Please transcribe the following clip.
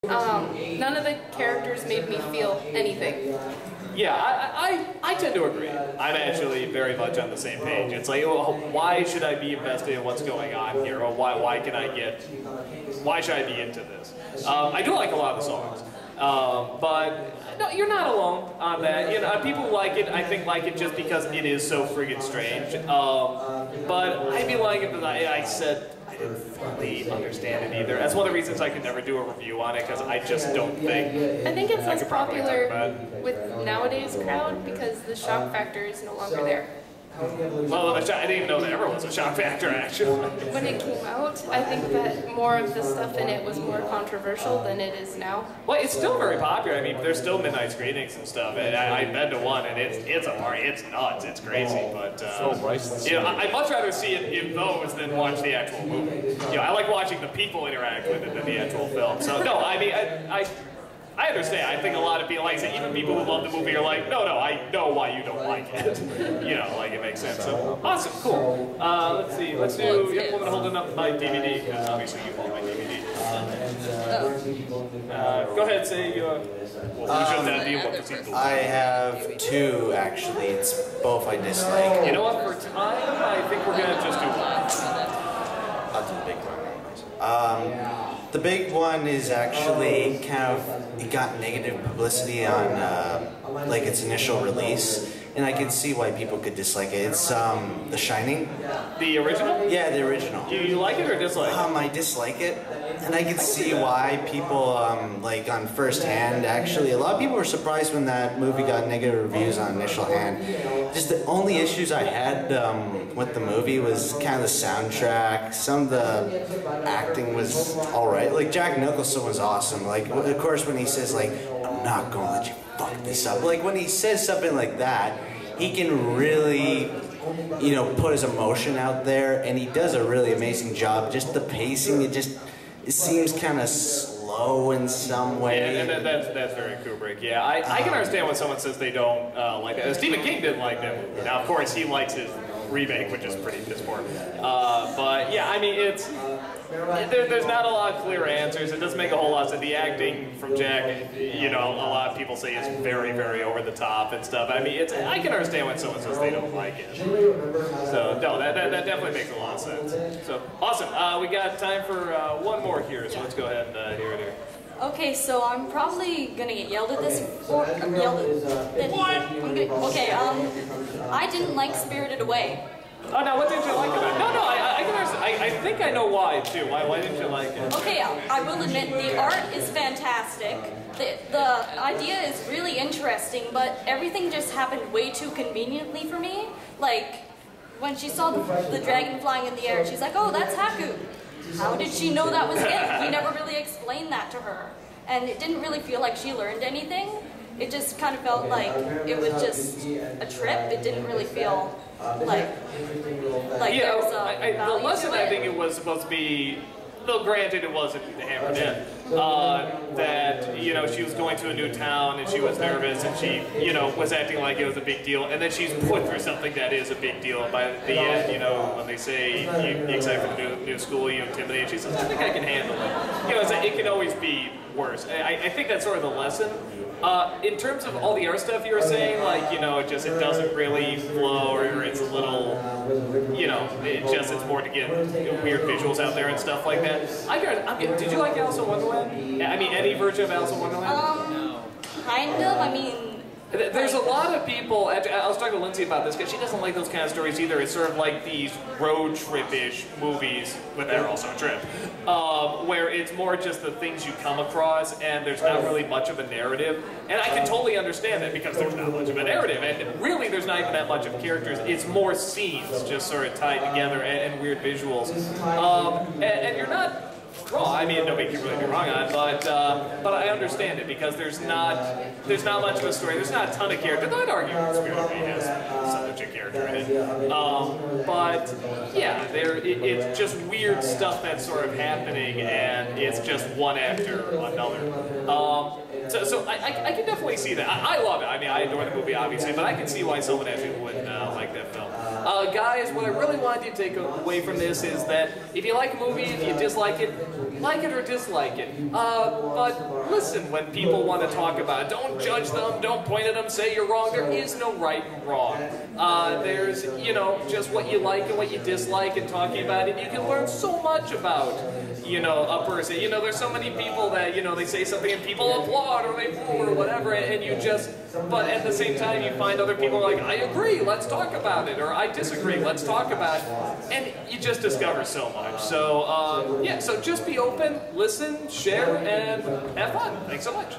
None of the characters made me feel anything. Yeah, I tend to agree. I'm actually very much on the same page. It's like, well, why should I be invested in what's going on here? Or why should I be into this? I do like a lot of the songs. But no, you're not alone on that. You know, people like it, I think, like it just because it is so friggin' strange. But I'd be lying if I said I didn't fully understand it either. That's one of the reasons I could never do a review on it, because I just don't think. I think it's less popular with nowadays crowd because the shock factor is no longer there. Well, I didn't even know there ever was a shock factor, actually. When it came out, I think that more of the stuff in it was more controversial than it is now. Well, it's still very popular. I mean, there's still midnight screenings and stuff, and I've been to one, and it's a party. It's nuts. It's crazy, but you know, I'd much rather see it in those than watch the actual movie. You know, I like watching the people interact with it than the actual film. So no, I mean, I understand. I think a lot of people, like I said, even people who love the movie are like, no, I know why you don't like it. You know, like it makes sense. So awesome, cool. Let's see. Let's do. Yep, woman holding up my DVD because obviously you hold my DVD. Go ahead, and say your. I have two actually. It's both I dislike. You know what? For time, I think we're gonna just do one. I'll do the big one. The big one is actually kind of, it got negative publicity on like its initial release, and I can see why people could dislike it. It's The Shining. The original? Yeah, the original. Do you like it or dislike it? I dislike it, and I can see why people, like on first hand, actually, a lot of people were surprised when that movie got negative reviews on initial hand. Just the only issues I had with the movie was kind of the soundtrack. Some of the acting was alright. Like Jack Nicholson was awesome. Like, of course, when he says like, "I'm not gonna let you fuck this up," like when he says something like that, he can really, you know, put his emotion out there, and he does a really amazing job. Just the pacing, it seems kind of slow in some way. Yeah, and that's very Kubrick. Yeah, I can understand when someone says they don't like that. Stephen King didn't like that movie. Now, of course, he likes his remake, which is pretty piss poor. But yeah, I mean, there's not a lot of clear answers. It doesn't make a whole lot of sense. The acting from Jack, you know, a lot of people say is very, very over the top and stuff. I mean, I can understand when someone says they don't like it. So no, that definitely makes a lot of sense. So awesome. We got time for one more here. So let's go ahead and hear it here. Okay, so I'm probably gonna get yelled at this for yelled at. What? Okay, I didn't like Spirited Away. Oh, now what did you like about it? No, I can understand. I think I know why too. Why didn't you like it? Okay, I will admit the art is fantastic. The idea is really interesting, but everything just happened way too conveniently for me. Like when she saw the dragon flying in the air, she's like, "Oh, that's Haku." How did she know that was him? He never really explained that to her. And it didn't really feel like she learned anything. It just kind of felt like it was just a trip. It didn't really feel like yeah, there was a the lesson, I think it was supposed to be, though granted it wasn't hammered in, that, you know, she was going to a new town and she was nervous and she, you know, was acting like it was a big deal, and then she's put through something that is a big deal, and by the end, you know, when they say, you excited for the new school, you intimidate, she says, "I think I can handle it." You know, it can always be worse. I think that's sort of the lesson. In terms of all the other stuff you were saying, like, you know, it doesn't really flow, or it's a little, you know, it's more to get, you know, weird visuals out there and stuff like that. Did you like Alice in Wonderland? I mean, any version of Alice in Wonderland? No. Kind of, I mean... There's a lot of people, I was talking to Lindsay about this, because she doesn't like those kind of stories either. It's sort of like these road trip-ish movies, but they're also a trip, where it's more just the things you come across, and there's not really much of a narrative. And I can totally understand that, because there's not much of a narrative, and really there's not even that much of characters. It's more scenes just sort of tied together, and weird visuals. And you're not wrong. I mean, nobody can really be wrong on it, but I understand it, because there's not much of a story. There's not a ton of characters. I'd argue Spirited Away has such a character in it. But yeah, it's just weird stuff that's sort of happening, and it's just one after another. So I can definitely see that. I love it. I mean, I adore the movie, obviously, but I can see why someone actually would like that film. Guys, what I really wanted you to take away from this is that if you like a movie, if you dislike it, like it or dislike it. But listen when people want to talk about it. Don't judge them, don't point at them, say you're wrong. There is no right and wrong. There's, you know, just what you like and what you dislike and talking about it. You can learn so much about, you know, a person. You know, there's so many people that, you know, they say something and people applaud or they boo or whatever, and you just, but at the same time you find other people are like, I agree, let's talk about it, or I disagree, let's talk about it, and you just discover so much. So, yeah, so just be open, listen, share, and have fun. Thanks so much.